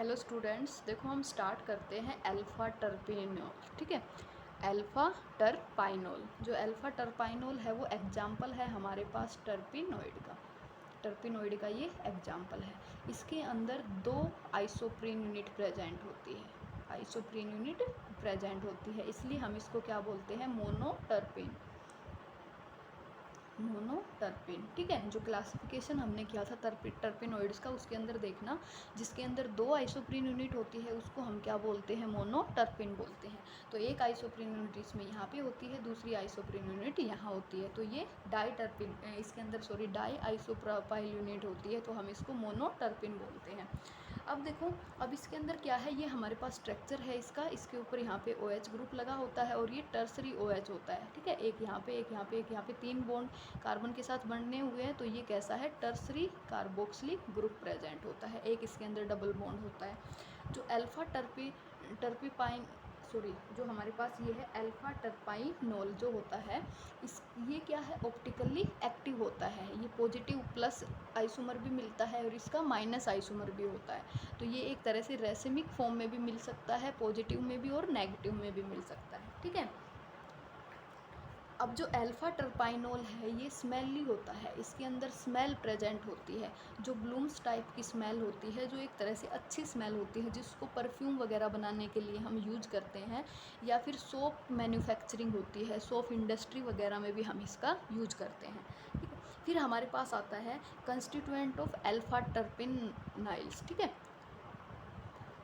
Hello students, देखो हम start करते हैं अल्फा टर्पेनोल। ठीक है, अल्फा टर्पाइनोल। जो अल्फा टर्पाइनोल है वो एग्जाम्पल है हमारे पास टर्पिनोइड का ये एग्जाम्पल है। इसके अंदर दो आइसोप्रीन यूनिट प्रेजेंट होती है, आइसोप्रीन यूनिट प्रेजेंट होती है, इसलिए हम इसको क्या बोलते हैं, मोनोटर्पिन। मोनोटर्पिन। ठीक है, जो क्लासिफिकेशन हमने किया था टर्पिनोइड्स का, उसके अंदर देखना, जिसके अंदर दो आइसोप्रीन यूनिट होती है उसको हम क्या बोलते हैं, मोनोटर्पिन बोलते हैं। तो एक आइसोप्रीन यूनिट इसमें यहाँ पे होती है, दूसरी आइसोप्रीन यूनिट यहाँ होती है, तो ये डाईटर्पिन, इसके अंदर डाई आइसोप्रोपाइल यूनिट होती है, तो हम इसको मोनोटर्पिन बोलते हैं। अब देखो, अब इसके अंदर क्या है, ये हमारे पास स्ट्रक्चर है इसका, इसके ऊपर यहाँ पे OH ग्रुप लगा होता है और ये टर्सरी OH होता है। ठीक है, एक यहाँ पे, एक यहाँ पे, एक यहाँ पे, तीन बॉन्ड कार्बन के साथ बनने हुए हैं, तो ये कैसा है, टर्सरी कार्बोक्सिलिक ग्रुप प्रेजेंट होता है। एक इसके अंदर डबल बॉन्ड होता है। जो अल्फा टर्पिपाइन जो हमारे पास ये है अल्फा टर्पाइनोल जो होता है, ये क्या है, ऑप्टिकली एक्टिव होता है। ये पॉजिटिव प्लस आइसोमर भी मिलता है और इसका माइनस आइसोमर भी होता है। तो ये एक तरह से रेसिमिक फॉर्म में भी मिल सकता है, पॉजिटिव में भी और नेगेटिव में भी मिल सकता है। ठीक है, अब जो अल्फा टर्पाइनोल है ये स्मेली होता है, इसके अंदर स्मेल प्रेजेंट होती है, जो ब्लूम्स टाइप की स्मेल होती है, जो एक तरह से अच्छी स्मेल होती है, जिसको परफ्यूम वगैरह बनाने के लिए हम यूज करते हैं, या फिर सोप मैन्युफैक्चरिंग होती है, सोप इंडस्ट्री वगैरह में भी हम इसका यूज करते हैं। ठीक है, फिर हमारे पास आता है कंस्टिट्यूएंट ऑफ अल्फा टर्पिनाइल्स। ठीक है,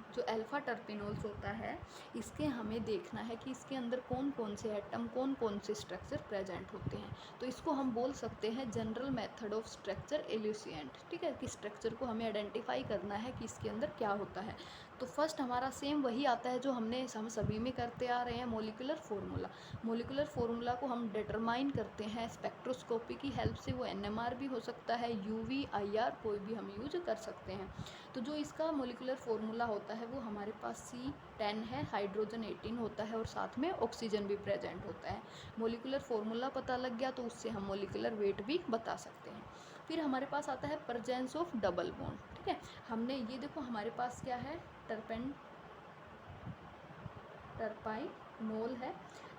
जो अल्फा टर्पिनोल्स होता है, इसके हमें देखना है कि इसके अंदर कौन कौन से एटम, कौन कौन से स्ट्रक्चर प्रेजेंट होते हैं। तो इसको हम बोल सकते हैं जनरल मेथड ऑफ स्ट्रक्चर एल्यूसिएंट। ठीक है, कि स्ट्रक्चर को हमें आइडेंटिफाई करना है कि इसके अंदर क्या होता है। तो फर्स्ट हमारा सेम वही आता है जो हम सभी में करते आ रहे हैं, मोलिकुलर फार्मूला। मोलिकुलर फार्मूला को हम डिटरमाइन करते हैं स्पेक्ट्रोस्कोपी की हेल्प से। वो NMR भी हो सकता है, UV, IR, कोई भी हम यूज कर सकते हैं। तो जो इसका मोलिकुलर फार्मूला होता है वो हमारे पास C10 है, हाइड्रोजन 18 होता है और साथ में ऑक्सीजन भी प्रेजेंट होता है। मोलिकुलर फार्मूला पता लग गया तो उससे हम मोलिकुलर वेट भी बता सकते हैं। फिर हमारे पास आता है प्रेजेंस ऑफ डबल बॉन्ड। ठीक है, हमने ये देखो हमारे पास क्या है, टर्पाइनोल है।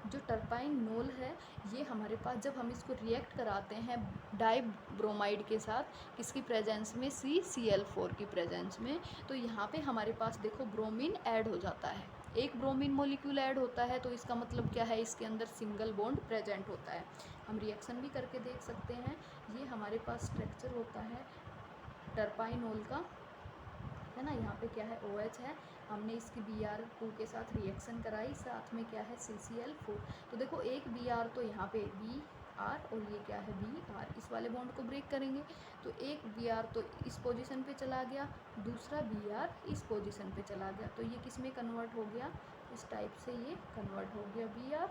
जो टर्पाइनोल है ये हमारे पास, जब हम इसको रिएक्ट कराते हैं डाईब्रोमाइड के साथ, किसकी प्रेजेंस में, CCl4 की प्रेजेंस में, तो यहाँ पे हमारे पास देखो ब्रोमीन ऐड हो जाता है। एक ब्रोमीन मोलिक्यूल ऐड होता है, तो इसका मतलब क्या है, इसके अंदर सिंगल बॉन्ड प्रेजेंट होता है। हम रिएक्शन भी करके देख सकते हैं। ये हमारे पास स्ट्रक्चर होता है टर्पाइनोल का, है ना। यहाँ पे क्या है, OH है, हमने इसकी Br2 के साथ रिएक्शन कराई, साथ में क्या है, CCl4। तो देखो एक Br तो यहाँ पे Br और ये क्या है, Br, इस वाले बॉन्ड को ब्रेक करेंगे तो एक Br तो इस पोजीशन पे चला गया, दूसरा Br इस पोजीशन पे चला गया, तो ये किस में कन्वर्ट हो गया, इस टाइप से ये कन्वर्ट हो गया, Br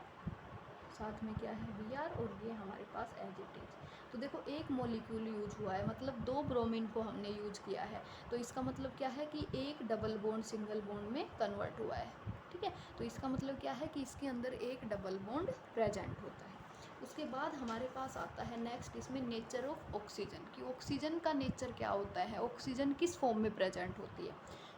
साथ में क्या है, Br, और ये हमारे पास एज इट इज। तो देखो एक मॉलिक्यूल यूज हुआ है, मतलब दो ब्रोमीन को हमने यूज किया है, तो इसका मतलब क्या है कि एक डबल बॉन्ड सिंगल बॉन्ड में कन्वर्ट हुआ है। ठीक है, तो इसका मतलब क्या है कि इसके अंदर एक डबल बॉन्ड प्रेजेंट होता है। उसके बाद हमारे पास आता है नेक्स्ट, इसमें नेचर ऑफ ऑक्सीजन, कि ऑक्सीजन का नेचर क्या होता है, ऑक्सीजन किस फॉर्म में प्रेजेंट होती है।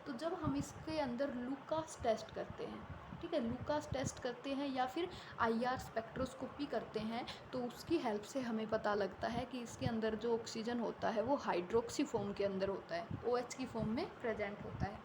तो जब हम इसके अंदर लूकास टेस्ट करते हैं, ठीक है, लूकास टेस्ट करते हैं या फिर IR स्पेक्ट्रोस्कोपी करते हैं, तो उसकी हेल्प से हमें पता लगता है कि इसके अंदर जो ऑक्सीजन होता है वो हाइड्रोक्सी फॉर्म के अंदर होता है, OH की फॉर्म में प्रेजेंट होता है।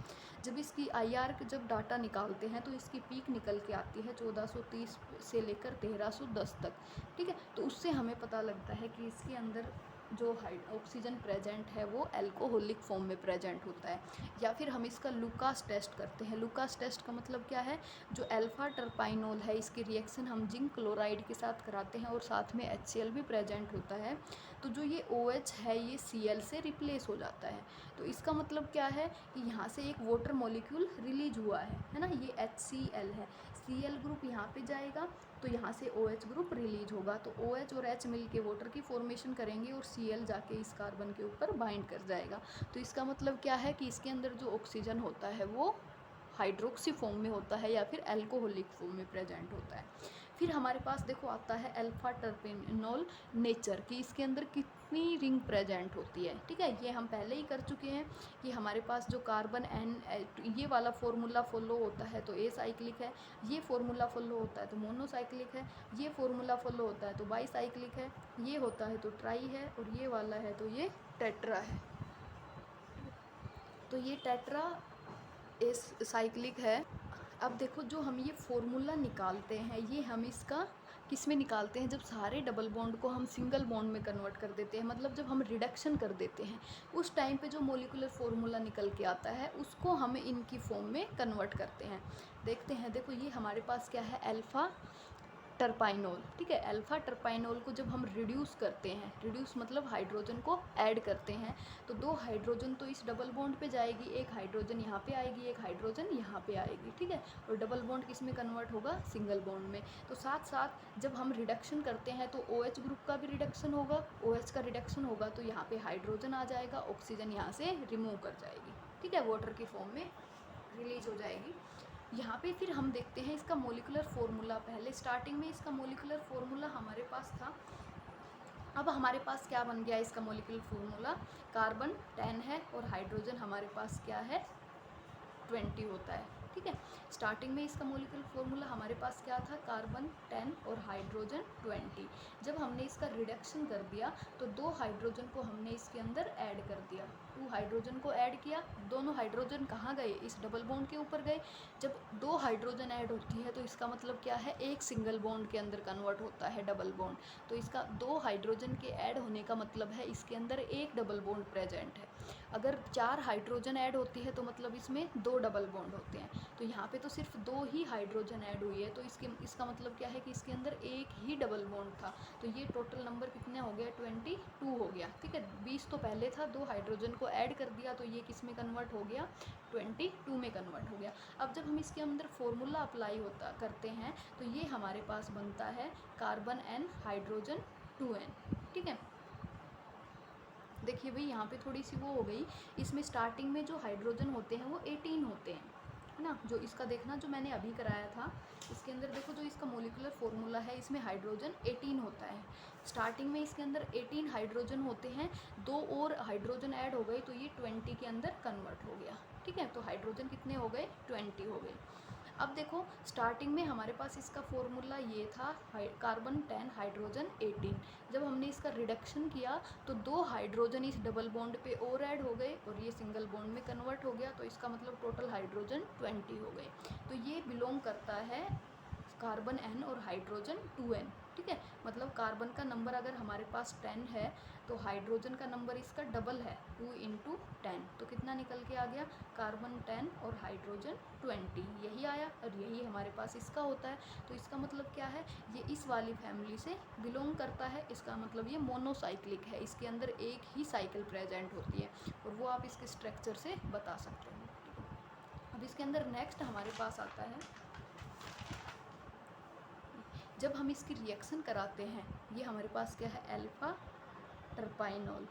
जब इसकी IR जब डाटा निकालते हैं तो इसकी पीक निकल के आती है 1430 से लेकर 1310 तक। ठीक है, तो उससे हमें पता लगता है कि इसके अंदर जो ऑक्सीजन प्रेजेंट है वो अल्कोहलिक फॉर्म में प्रेजेंट होता है। या फिर हम इसका लूकास टेस्ट करते हैं। लूकास टेस्ट का मतलब क्या है, जो अल्फा टर्पाइनोल है इसकी रिएक्शन हम जिंक क्लोराइड के साथ कराते हैं और साथ में HCl भी प्रेजेंट होता है, तो जो ये OH है ये Cl से रिप्लेस हो जाता है। तो इसका मतलब क्या है कि यहाँ से एक वाटर मॉलिक्यूल रिलीज हुआ है ना, ये HCl है, Cl ग्रुप यहाँ पे जाएगा तो यहाँ से OH ग्रुप रिलीज होगा, तो OH और H मिल के वाटर की फॉर्मेशन करेंगे और Cl जाके इस कार्बन के ऊपर बाइंड कर जाएगा। तो इसका मतलब क्या है कि इसके अंदर जो ऑक्सीजन होता है वो हाइड्रोक्सी फॉर्म में होता है या फिर अल्कोहलिक फॉर्म में प्रेजेंट होता है। फिर हमारे पास देखो आता है अल्फा टर्पेनोल नेचर कि इसके अंदर कितनी रिंग प्रेजेंट होती है, ठीक है। ये हम पहले ही कर चुके हैं कि हमारे पास जो कार्बन एन ये वाला फॉर्मूला फॉलो होता है तो ए साइक्लिक है, ये फॉर्मूला फॉलो होता है तो मोनोसाइक्लिक है, ये फॉर्मूला फॉलो होता है तो बाई साइक्लिक है, ये होता है तो ट्राई है, और ये वाला है तो ये टेट्रा है। तो ये टेट्रा एस साइक्लिक है। अब देखो जो हम ये फॉर्मूला निकालते हैं ये हम इसका किस में निकालते हैं, जब सारे डबल बॉन्ड को हम सिंगल बॉन्ड में कन्वर्ट कर देते हैं, मतलब जब हम रिडक्शन कर देते हैं उस टाइम पे जो मोलिकुलर फॉर्मूला निकल के आता है उसको हम इनकी फॉर्म में कन्वर्ट करते हैं। देखते हैं, देखो ये हमारे पास क्या है, अल्फ़ा टर्पाइनोल, ठीक है। अल्फ़ा टर्पाइनोल को जब हम रिड्यूस करते हैं, रिड्यूस मतलब हाइड्रोजन को ऐड करते हैं, तो 2 हाइड्रोजन तो इस डबल बॉन्ड पे जाएगी, एक हाइड्रोजन यहाँ पे आएगी, एक हाइड्रोजन यहाँ पे आएगी, ठीक है। और डबल बॉन्ड किस में कन्वर्ट होगा, सिंगल बॉन्ड में। तो साथ साथ जब हम रिडक्शन करते हैं तो OH ग्रुप का भी रिडक्शन होगा, OH का रिडक्शन होगा तो यहाँ पे हाइड्रोजन आ जाएगा, ऑक्सीजन यहाँ से रिमूव कर जाएगी, ठीक है, वाटर की फॉर्म में रिलीज हो जाएगी। यहाँ पे फिर हम देखते हैं इसका मोलिकुलर फॉर्मूला। पहले स्टार्टिंग में इसका मोलिकुलर फॉर्मूला हमारे पास था, अब हमारे पास क्या बन गया इसका मोलिकुलर फॉर्मूला, कार्बन 10 है और हाइड्रोजन हमारे पास क्या है 20 होता है, ठीक है। स्टार्टिंग में इसका मोलिकुलर फॉर्मूला हमारे पास क्या था, कार्बन 10 और हाइड्रोजन 20। जब हमने इसका रिडक्शन कर दिया तो 2 हाइड्रोजन को हमने इसके अंदर ऐड कर दिया, 2 हाइड्रोजन को ऐड किया, दोनों हाइड्रोजन कहाँ गए, इस डबल बॉन्ड के ऊपर गए। जब 2 हाइड्रोजन ऐड होती है तो इसका मतलब क्या है, एक सिंगल बॉन्ड के अंदर कन्वर्ट होता है डबल बॉन्ड। तो इसका 2 हाइड्रोजन के ऐड होने का मतलब है इसके अंदर एक डबल बॉन्ड प्रेजेंट है। अगर 4 हाइड्रोजन ऐड होती है तो मतलब इसमें 2 डबल बॉन्ड होते हैं। तो यहाँ पे तो सिर्फ 2 ही हाइड्रोजन ऐड हुई है, तो इसका मतलब क्या है कि इसके अंदर एक ही डबल बॉन्ड था। तो ये टोटल नंबर कितने हो गया, 22 हो गया, ठीक है। 20 तो पहले था, 2 हाइड्रोजन को ऐड कर दिया तो ये किस में कन्वर्ट हो गया, 22 में कन्वर्ट हो गया। अब जब हम इसके अंदर फॉर्मूला अप्लाई करते हैं तो ये हमारे पास बनता है कार्बन N हाइड्रोजन 2N, ठीक है। देखिए भाई यहाँ पे थोड़ी सी वो हो गई, इसमें स्टार्टिंग में जो हाइड्रोजन होते हैं वो 18 होते हैं, है ना। जो इसका देखना जो मैंने अभी कराया था इसके अंदर देखो जो इसका मोलिकुलर फॉर्मूला है इसमें हाइड्रोजन 18 होता है। स्टार्टिंग में इसके अंदर 18 हाइड्रोजन होते हैं, 2 और हाइड्रोजन ऐड हो गए तो ये 20 के अंदर कन्वर्ट हो गया, ठीक है। तो हाइड्रोजन कितने हो गए, 20 हो गए। अब देखो स्टार्टिंग में हमारे पास इसका फॉर्मूला ये था, कार्बन 10 हाइड्रोजन 18। जब हमने इसका रिडक्शन किया तो 2 हाइड्रोजन इस डबल बॉन्ड पे और ऐड हो गए और ये सिंगल बॉन्ड में कन्वर्ट हो गया, तो इसका मतलब टोटल हाइड्रोजन 20 हो गए। तो ये बिलोंग करता है कार्बन N और हाइड्रोजन 2N, ठीक है। मतलब कार्बन का नंबर अगर हमारे पास 10 है तो हाइड्रोजन का नंबर इसका डबल है, 2 × 10, तो कितना निकल के आ गया, कार्बन 10 और हाइड्रोजन 20, यही आया और यही हमारे पास इसका होता है। तो इसका मतलब क्या है, ये इस वाली फैमिली से बिलोंग करता है, इसका मतलब ये मोनोसाइक्लिक है, इसके अंदर एक ही साइकिल प्रेजेंट होती है और वो आप इसके स्ट्रक्चर से बता सकते हो। अब इसके अंदर नेक्स्ट हमारे पास आता है, जब हम इसकी रिएक्शन कराते हैं, ये हमारे पास क्या है, अल्फ़ा टर्पाइनोल।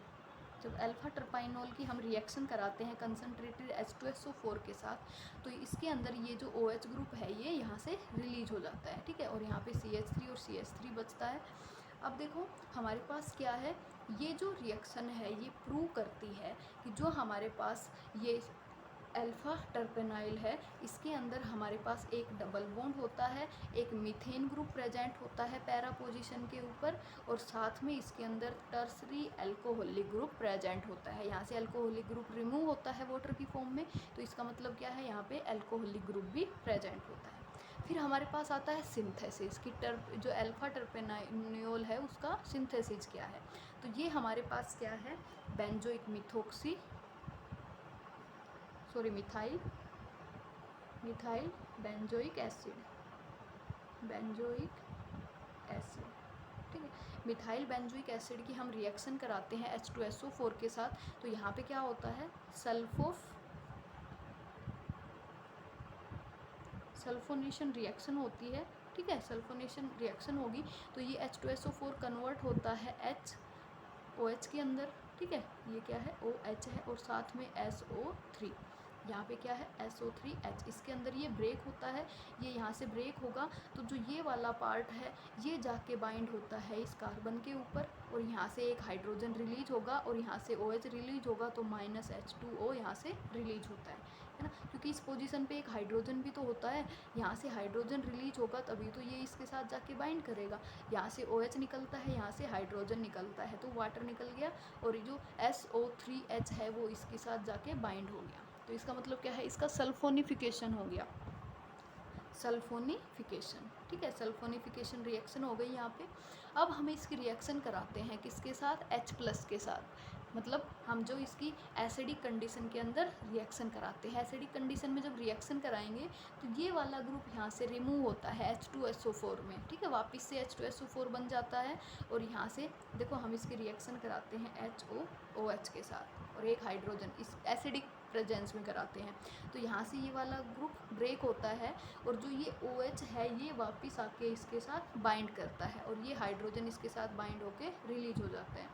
जब अल्फ़ा टर्पाइनोल की हम रिएक्शन कराते हैं कंसनट्रेटेड H2SO4 के साथ, तो इसके अंदर ये जो OH ग्रुप है ये यहाँ से रिलीज हो जाता है, ठीक है, और यहाँ पे CH3 और CH3 बचता है। अब देखो हमारे पास क्या है, ये जो रिएक्शन है ये प्रूव करती है कि जो हमारे पास ये अल्फ़ा टर्पेनाइल है इसके अंदर हमारे पास एक डबल बॉन्ड होता है, एक मीथेन ग्रुप प्रेजेंट होता है पैरा पोजीशन के ऊपर, और साथ में इसके अंदर टर्सरी अल्कोहलिक ग्रुप प्रेजेंट होता है। यहाँ से अल्कोहलिक ग्रुप रिमूव होता है वाटर की फॉर्म में, तो इसका मतलब क्या है, यहाँ पे अल्कोहलिक ग्रुप भी प्रेजेंट होता है। फिर हमारे पास आता है सिंथेसिस की जो अल्फ़ा टर्पेनाइल है उसका सिंथेसिस क्या है। तो ये हमारे पास क्या है, बेंजोइक मिथाइल बेंजोइक एसिड, ठीक है। मिथाइल बेंजोइक एसिड की हम रिएक्शन कराते हैं H2SO4 के साथ, तो यहाँ पे क्या होता है, सल्फोनेशन रिएक्शन होती है, ठीक है। सल्फोनेशन रिएक्शन होगी तो ये H2SO4 कन्वर्ट होता है OH के अंदर, ठीक है। ये क्या है, OH है और साथ में SO3, यहाँ पे क्या है SO3H, इसके अंदर ये ब्रेक होता है, ये यहाँ से ब्रेक होगा तो जो ये वाला पार्ट है ये जाके बाइंड होता है इस कार्बन के ऊपर, और यहाँ से एक हाइड्रोजन रिलीज होगा और यहाँ से OH रिलीज होगा, तो -H2O यहाँ से रिलीज होता है ना, क्योंकि इस पोजीशन पे एक हाइड्रोजन भी तो होता है, यहाँ से हाइड्रोजन रिलीज होगा तभी तो ये इसके साथ जाके बाइंड करेगा। यहाँ से OH निकलता है, यहाँ से हाइड्रोजन निकलता है, तो वाटर निकल गया, और जो SO3H है वो इसके साथ जाके बाइंड हो गया। तो इसका मतलब क्या है, इसका सल्फोनिफिकेशन हो गया, सल्फोनिफिकेशन, ठीक है, सल्फोनिफिकेशन रिएक्शन हो गई यहाँ पे। अब हमें इसकी रिएक्शन कराते हैं किसके साथ, H+ के साथ, मतलब हम जो इसकी एसिडिक कंडीशन के अंदर रिएक्शन कराते हैं। एसिडिक कंडीशन में जब रिएक्शन कराएंगे तो ये वाला ग्रुप यहाँ से रिमूव होता है H2SO4 में, ठीक है, वापस से H2SO4 बन जाता है, और यहाँ से देखो हम इसकी रिएक्शन कराते हैं HOOH के साथ, और एक हाइड्रोजन इस एसिडिक प्रेजेंस में कराते हैं, तो यहाँ से ये वाला ग्रुप ब्रेक होता है, और जो ये OH है ये वापस आके इसके साथ बाइंड करता है, और ये हाइड्रोजन इसके साथ बाइंड होके रिलीज हो जाते हैं,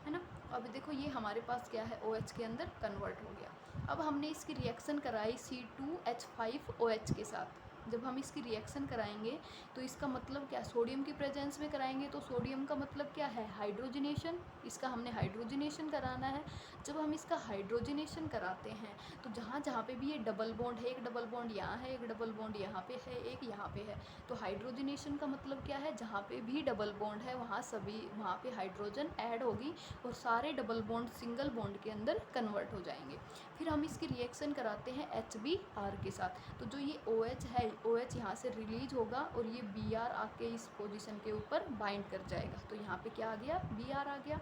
है ना। अब देखो ये हमारे पास क्या है, OH के अंदर कन्वर्ट हो गया। अब हमने इसकी रिएक्शन कराई C2H5OH के साथ। जब हम इसकी रिएक्शन कराएंगे तो इसका मतलब क्या, सोडियम की प्रेजेंस में कराएंगे, तो सोडियम का मतलब क्या है, हाइड्रोजनेशन, इसका हमने हाइड्रोजनेशन कराना है। जब हम इसका हाइड्रोजनेशन कराते हैं तो जहाँ जहाँ पे भी ये डबल बॉन्ड है, एक डबल बॉन्ड यहाँ है, एक डबल बॉन्ड यहाँ पे है, एक यहाँ पे है, तो हाइड्रोजनेशन का मतलब क्या है, जहाँ पे भी डबल बॉन्ड है वहाँ पे हाइड्रोजन ऐड होगी, और सारे डबल बॉन्ड सिंगल बॉन्ड के अंदर कन्वर्ट हो जाएंगे। फिर हम इसकी रिएक्शन कराते हैं HBr के साथ, तो जो ये OH है, OH यहाँ से रिलीज होगा, और ये Br आके इस पोजीशन के ऊपर बाइंड कर जाएगा, तो यहाँ पे क्या आ गया, Br आ गया।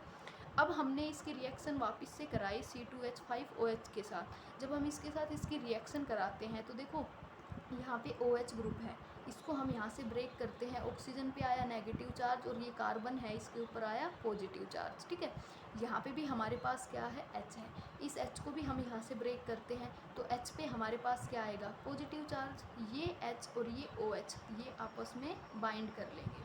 अब हमने इसकी रिएक्शन वापस से कराई C2H5OH के साथ। जब हम इसके साथ इसकी रिएक्शन कराते हैं तो देखो यहाँ पे OH ग्रुप है, इसको हम यहाँ से ब्रेक करते हैं, ऑक्सीजन पे आया नेगेटिव चार्ज, और ये कार्बन है इसके ऊपर आया पॉजिटिव चार्ज, ठीक है। यहाँ पे भी हमारे पास क्या है, H है, इस H को भी हम यहाँ से ब्रेक करते हैं, तो H पे हमारे पास क्या आएगा, पॉजिटिव चार्ज। ये H और ये OH ये आपस में बाइंड कर लेंगे,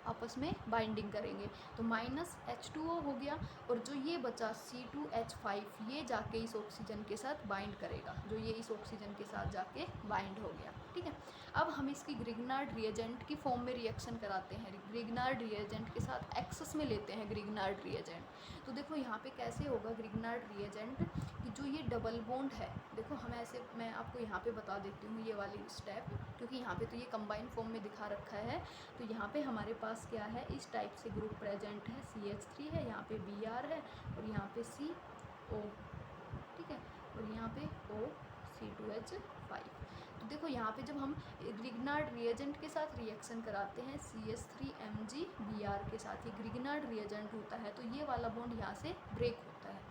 आपस में बाइंडिंग करेंगे, तो -H2O हो गया, और जो ये बचा C2H5 ये जाके इस ऑक्सीजन के साथ बाइंड करेगा, जो ये इस ऑक्सीजन के साथ जाके बाइंड हो गया, ठीक है। अब हम इसकी ग्रिग्नार्ड रिएजेंट की फॉर्म में रिएक्शन कराते हैं, ग्रिग्नार्ड रिएजेंट के साथ एक्सेस में लेते हैं ग्रिग्नार्ड रिएजेंट। तो देखो यहाँ पे कैसे होगा ग्रिग्नार्ड रिएजेंट, कि जो ये डबल बॉन्ड है, देखो हम ऐसे, मैं आपको यहाँ पे बता देती हूँ ये वाली स्टेप, क्योंकि यहाँ पे तो ये कंबाइन फॉर्म में दिखा रखा है। तो यहाँ पे हमारे पास क्या है, इस टाइप से ग्रुप प्रेजेंट है, CH3 है, यहाँ पे Br है, और यहाँ पे CO, ठीक है, और यहाँ पे O C2H5। तो देखो यहाँ पे जब हम ग्रिग्नार्ड रिएजेंट के साथ रिएक्शन कराते हैं CH3MgBr के साथ, ये ग्रिग्नार्ड रिएजेंट होता है, तो ये वाला बॉन्ड यहाँ से ब्रेक होता है।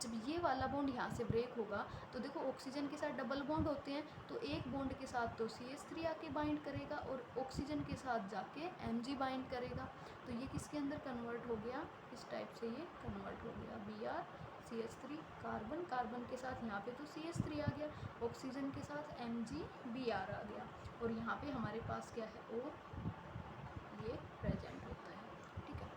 जब ये वाला बॉन्ड यहाँ से ब्रेक होगा तो देखो ऑक्सीजन के साथ डबल बॉन्ड होते हैं, तो एक बॉन्ड के साथ तो CH3 आके बाइंड करेगा, और ऑक्सीजन के साथ जाके Mg बाइंड करेगा, तो ये किसके अंदर कन्वर्ट हो गया, इस टाइप से ये कन्वर्ट हो गया, Br CH3 कार्बन, कार्बन के साथ यहाँ पे तो CH3 आ गया, ऑक्सीजन के साथ MgBr आ गया, और यहाँ पे हमारे पास क्या है, और ये प्रेजेंट होता है, ठीक है।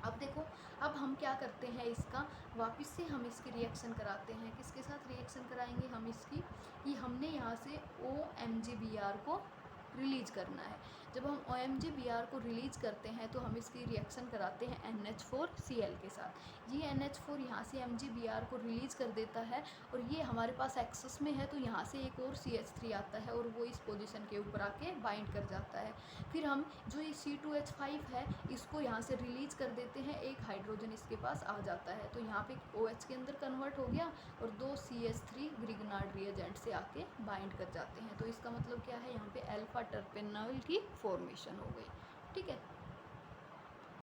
अब देखो, अब हम क्या करते हैं, इसका वापस से हम इसकी रिएक्शन कराते हैं, किसके साथ रिएक्शन कराएंगे हम इसकी, ये हमने यहाँ से OMgBr को रिलीज करना है। जब हम OMgBr को रिलीज करते हैं तो हम इसकी रिएक्शन कराते हैं NH4Cl के साथ। ये NH4 यहाँ से MgBr को रिलीज कर देता है, और ये हमारे पास एक्सेस में है, तो यहाँ से एक और CH3 आता है, और वो इस पोजीशन के ऊपर आके बाइंड कर जाता है। फिर हम जो ये C2H5 है इसको यहाँ से रिलीज कर देते हैं, एक हाइड्रोजन इसके पास आ जाता है, तो यहाँ पे OH के अंदर कन्वर्ट हो गया, और दो CH3 ग्रिग्नार्ड रिएजेंट से आके बाइंड कर जाते हैं। तो इसका मतलब क्या है, यहाँ पे अल्फा टर्पेनॉल की फॉर्मेशन हो गई, ठीक है।